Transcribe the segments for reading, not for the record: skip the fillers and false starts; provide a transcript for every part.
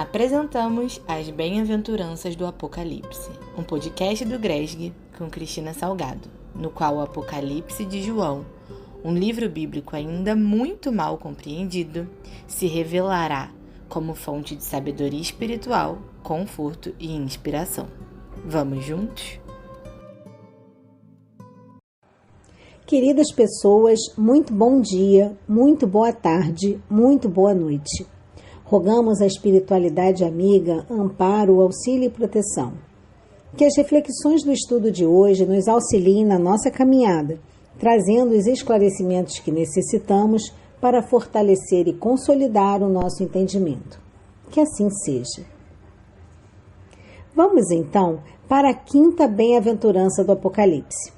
Apresentamos as Bem-aventuranças do Apocalipse, um podcast do GRESG com Cristina Salgado, no qual o Apocalipse de João, um livro bíblico ainda muito mal compreendido, se revelará como fonte de sabedoria espiritual, conforto e inspiração. Vamos juntos? Queridas pessoas, muito bom dia, muito boa tarde, muito boa noite. Rogamos à espiritualidade amiga amparo, auxílio e proteção. Que as reflexões do estudo de hoje nos auxiliem na nossa caminhada, trazendo os esclarecimentos que necessitamos para fortalecer e consolidar o nosso entendimento. Que assim seja. Vamos então para a quinta bem-aventurança do Apocalipse.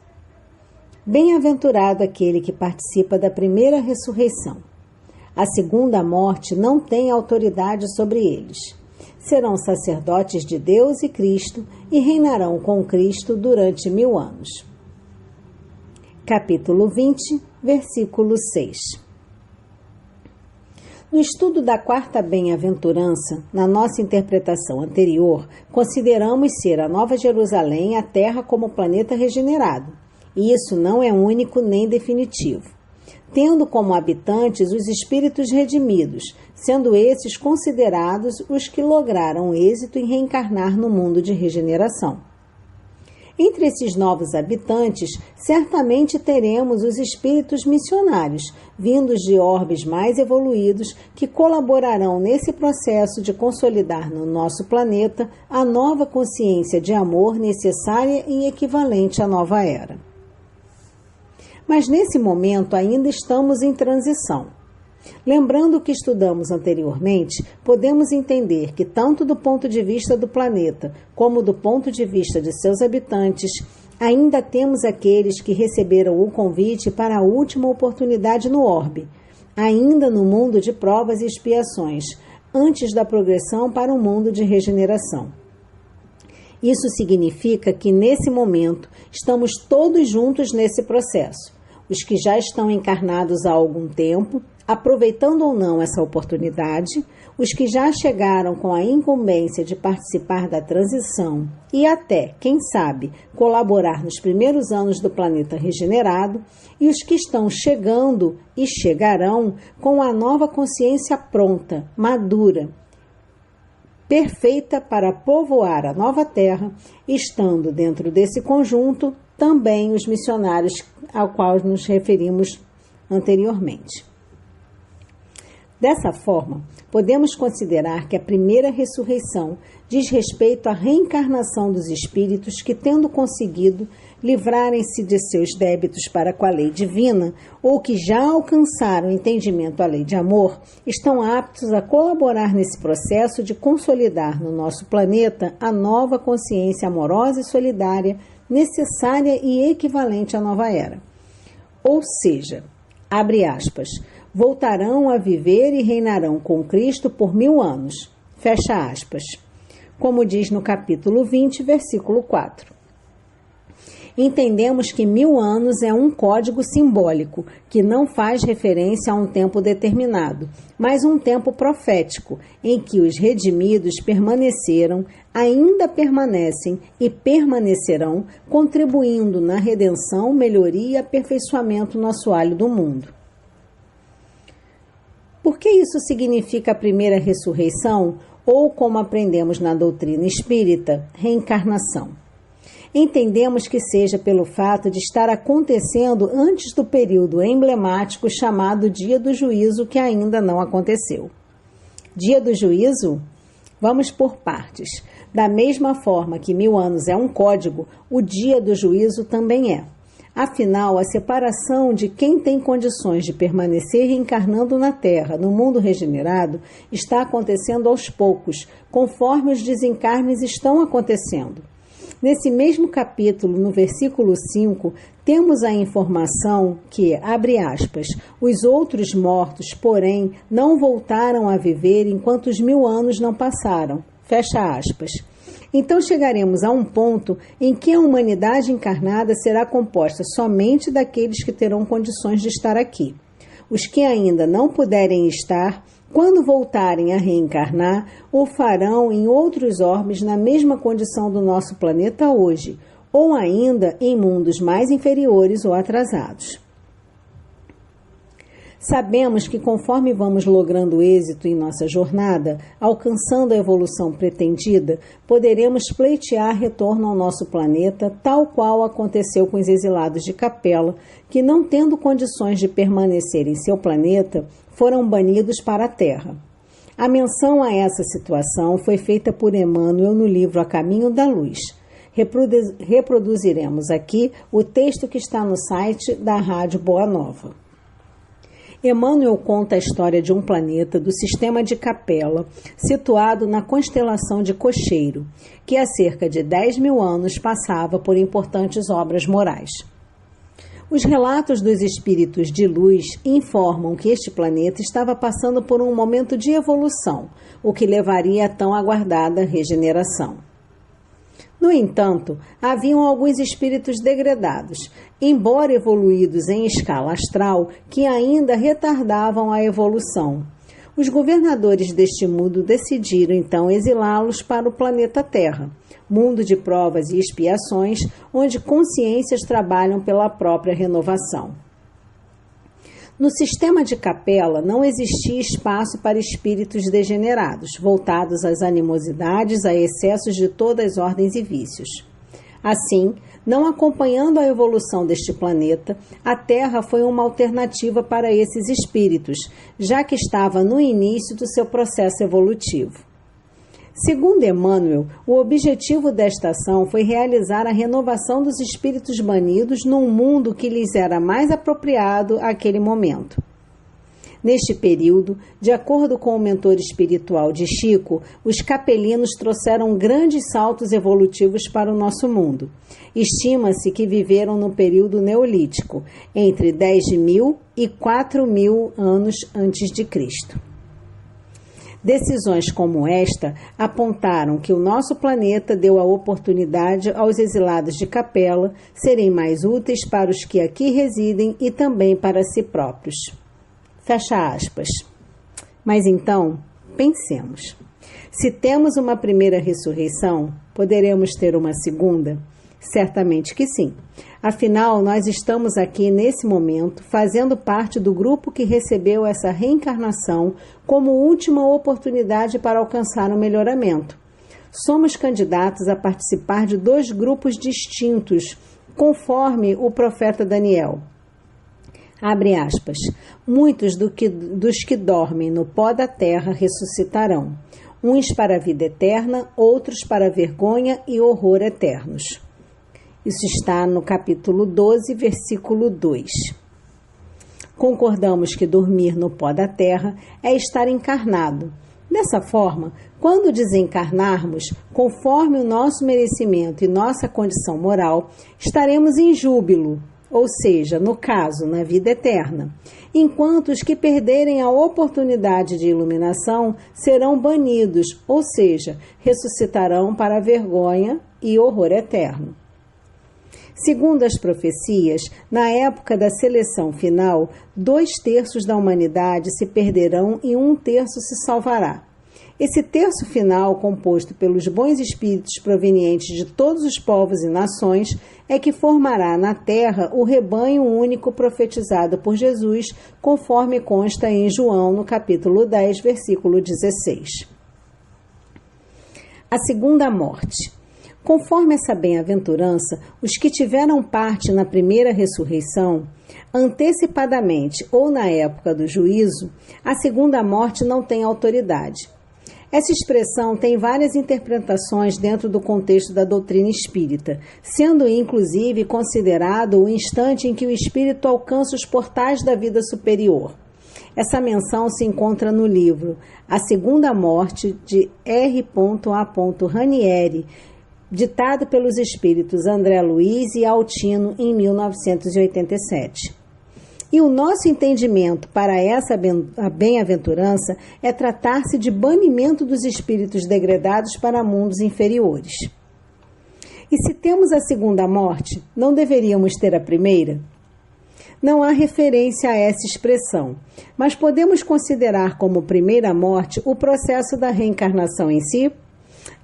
Bem-aventurado aquele que participa da primeira ressurreição. A segunda morte não tem autoridade sobre eles. Serão sacerdotes de Deus e Cristo e reinarão com Cristo durante 1000 anos. Capítulo 20, versículo 6. No estudo da quarta bem-aventurança, na nossa interpretação anterior, consideramos ser a Nova Jerusalém a Terra como planeta regenerado. E isso não é único nem definitivo, tendo como habitantes os espíritos redimidos, sendo esses considerados os que lograram êxito em reencarnar no mundo de regeneração. Entre esses novos habitantes, certamente teremos os espíritos missionários, vindos de orbes mais evoluídos, que colaborarão nesse processo de consolidar no nosso planeta a nova consciência de amor necessária e equivalente à nova era. Mas nesse momento ainda estamos em transição. Lembrando o que estudamos anteriormente, podemos entender que tanto do ponto de vista do planeta, como do ponto de vista de seus habitantes, ainda temos aqueles que receberam o convite para a última oportunidade no orbe, ainda no mundo de provas e expiações, antes da progressão para um mundo de regeneração. Isso significa que, nesse momento, estamos todos juntos nesse processo. Os que já estão encarnados há algum tempo, aproveitando ou não essa oportunidade, os que já chegaram com a incumbência de participar da transição e até, quem sabe, colaborar nos primeiros anos do planeta regenerado, e os que estão chegando e chegarão com a nova consciência pronta, madura, perfeita para povoar a nova terra, estando dentro desse conjunto também os missionários ao qual nos referimos anteriormente. Dessa forma, podemos considerar que a primeira ressurreição diz respeito à reencarnação dos espíritos que, tendo conseguido livrarem-se de seus débitos para com a lei divina, ou que já alcançaram entendimento à lei de amor, estão aptos a colaborar nesse processo de consolidar no nosso planeta a nova consciência amorosa e solidária necessária e equivalente à nova era. Ou seja, abre aspas, voltarão a viver e reinarão com Cristo por 1000 anos, fecha aspas, como diz no capítulo 20, versículo 4. Entendemos que 1000 anos é um código simbólico que não faz referência a um tempo determinado, mas um tempo profético, em que os redimidos permaneceram, ainda permanecem e permanecerão, contribuindo na redenção, melhoria e aperfeiçoamento no assoalho do mundo. Por que isso significa a primeira ressurreição, ou, como aprendemos na doutrina espírita, reencarnação? Entendemos que seja pelo fato de estar acontecendo antes do período emblemático chamado Dia do Juízo, que ainda não aconteceu. Dia do Juízo? Vamos por partes. Da mesma forma que 1000 anos é um código, o Dia do Juízo também é. Afinal, a separação de quem tem condições de permanecer reencarnando na Terra, no mundo regenerado, está acontecendo aos poucos, conforme os desencarnes estão acontecendo. Nesse mesmo capítulo, no versículo 5, temos a informação que, abre aspas, os outros mortos, porém, não voltaram a viver enquanto os 1000 anos não passaram, fecha aspas. Então chegaremos a um ponto em que a humanidade encarnada será composta somente daqueles que terão condições de estar aqui. Os que ainda não puderem estar Quando voltarem a reencarnar, o farão em outros orbes na mesma condição do nosso planeta hoje, ou ainda em mundos mais inferiores ou atrasados. Sabemos que conforme vamos logrando êxito em nossa jornada, alcançando a evolução pretendida, poderemos pleitear retorno ao nosso planeta, tal qual aconteceu com os exilados de Capela, que não tendo condições de permanecer em seu planeta, foram banidos para a Terra. A menção a essa situação foi feita por Emmanuel no livro A Caminho da Luz. Reproduziremos aqui o texto que está no site da Rádio Boa Nova. Emmanuel conta a história de um planeta do sistema de Capela, situado na constelação de Cocheiro, que há cerca de 10.000 anos passava por importantes obras morais. Os relatos dos espíritos de luz informam que este planeta estava passando por um momento de evolução, o que levaria à tão aguardada regeneração. No entanto, haviam alguns espíritos degradados, embora evoluídos em escala astral, que ainda retardavam a evolução. Os governadores deste mundo decidiram então exilá-los para o planeta Terra, mundo de provas e expiações, onde consciências trabalham pela própria renovação. No sistema de Capela não existia espaço para espíritos degenerados, voltados às animosidades, a excessos de todas as ordens e vícios. Assim, não acompanhando a evolução deste planeta, a Terra foi uma alternativa para esses espíritos, já que estava no início do seu processo evolutivo. Segundo Emmanuel, o objetivo desta ação foi realizar a renovação dos espíritos banidos num mundo que lhes era mais apropriado àquele momento. Neste período, de acordo com o mentor espiritual de Chico, os capelinos trouxeram grandes saltos evolutivos para o nosso mundo. Estima-se que viveram no período neolítico, entre 10.000 e 4.000 anos antes de Cristo. Decisões como esta apontaram que o nosso planeta deu a oportunidade aos exilados de Capela serem mais úteis para os que aqui residem e também para si próprios. Fecha aspas. Mas então, pensemos. Se temos uma primeira ressurreição, poderemos ter uma segunda? Certamente que sim. Afinal, nós estamos aqui nesse momento fazendo parte do grupo que recebeu essa reencarnação como última oportunidade para alcançar o melhoramento. Somos candidatos a participar de 2 grupos distintos, conforme o profeta Daniel. Abre aspas. Muitos dos que dormem no pó da terra ressuscitarão, uns para a vida eterna, outros para a vergonha e horror eternos. Isso está no capítulo 12, versículo 2. Concordamos que dormir no pó da terra é estar encarnado. Dessa forma, quando desencarnarmos, conforme o nosso merecimento e nossa condição moral, estaremos em júbilo, ou seja, no caso, na vida eterna, enquanto os que perderem a oportunidade de iluminação serão banidos, ou seja, ressuscitarão para a vergonha e horror eterno. Segundo as profecias, na época da seleção final, 2/3 da humanidade se perderão e 1/3 se salvará. Esse terço final, composto pelos bons espíritos provenientes de todos os povos e nações, é que formará na terra o rebanho único profetizado por Jesus, conforme consta em João, no capítulo 10, versículo 16. A segunda morte. Conforme essa bem-aventurança, os que tiveram parte na primeira ressurreição, antecipadamente ou na época do juízo, a segunda morte não tem autoridade. Essa expressão tem várias interpretações dentro do contexto da doutrina espírita, sendo inclusive considerado o instante em que o espírito alcança os portais da vida superior. Essa menção se encontra no livro A Segunda Morte, de R.A. Ranieri, ditado pelos espíritos André Luiz e Altino em 1987. E o nosso entendimento para essa bem-aventurança é tratar-se de banimento dos espíritos degradados para mundos inferiores. E se temos a segunda morte, não deveríamos ter a primeira? não há referência a essa expressão, mas podemos considerar como primeira morte o processo da reencarnação em si?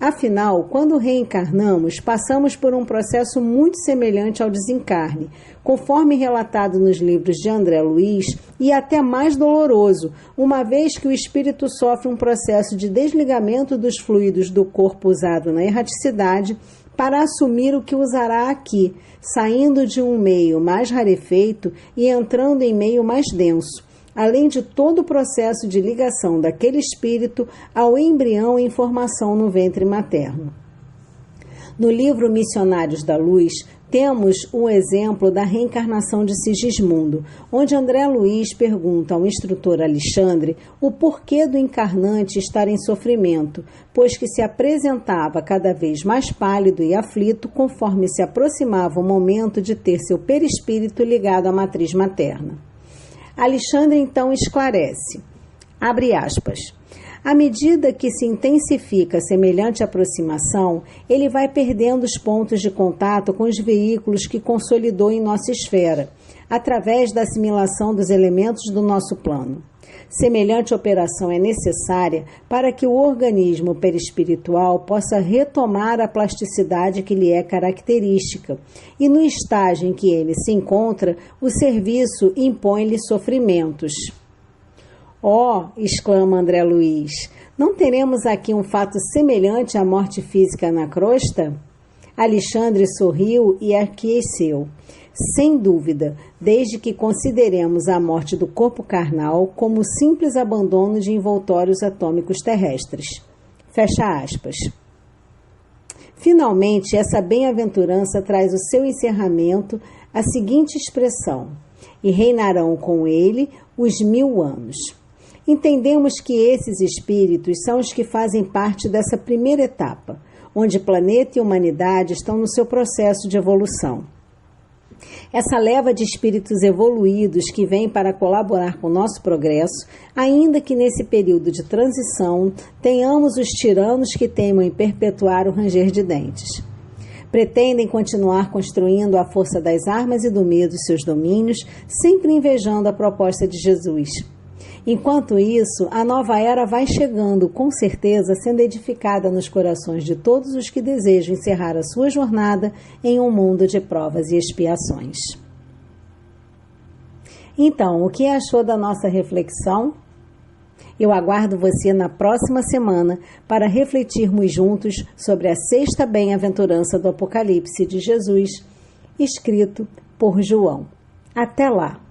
Afinal, quando reencarnamos, passamos por um processo muito semelhante ao desencarne, conforme relatado nos livros de André Luiz, e até mais doloroso, uma vez que o espírito sofre um processo de desligamento dos fluidos do corpo usado na erraticidade para assumir o que usará aqui, saindo de um meio mais rarefeito e entrando em meio mais denso, além de todo o processo de ligação daquele espírito ao embrião em formação no ventre materno. No livro Missionários da Luz, temos um exemplo da reencarnação de Sigismundo, onde André Luiz pergunta ao instrutor Alexandre o porquê do encarnante estar em sofrimento, pois que se apresentava cada vez mais pálido e aflito conforme se aproximava o momento de ter seu perispírito ligado à matriz materna. Alexandre então esclarece, abre aspas, à medida que se intensifica semelhante aproximação, ele vai perdendo os pontos de contato com os veículos que consolidou em nossa esfera, através da assimilação dos elementos do nosso plano. Semelhante operação é necessária para que o organismo perispiritual possa retomar a plasticidade que lhe é característica, e no estágio em que ele se encontra, o serviço impõe-lhe sofrimentos. Oh, exclama André Luiz, não teremos aqui um fato semelhante à morte física na crosta? Alexandre sorriu e aqueceu. Sem dúvida, desde que consideremos a morte do corpo carnal como simples abandono de envoltórios atômicos terrestres. Fecha aspas. Finalmente, essa bem-aventurança traz o seu encerramento a seguinte expressão: e reinarão com ele os 1000 anos. Entendemos que esses espíritos são os que fazem parte dessa primeira etapa, onde planeta e humanidade estão no seu processo de evolução. Essa leva de espíritos evoluídos que vem para colaborar com o nosso progresso, ainda que nesse período de transição tenhamos os tiranos que teimam em perpetuar o ranger de dentes. Pretendem continuar construindo à força das armas e do medo seus domínios, sempre invejando a proposta de Jesus. Enquanto isso, a nova era vai chegando, com certeza, sendo edificada nos corações de todos os que desejam encerrar a sua jornada em um mundo de provas e expiações. Então, o que achou da nossa reflexão? Eu aguardo você na próxima semana para refletirmos juntos sobre a sexta bem-aventurança do Apocalipse de Jesus, escrito por João. Até lá!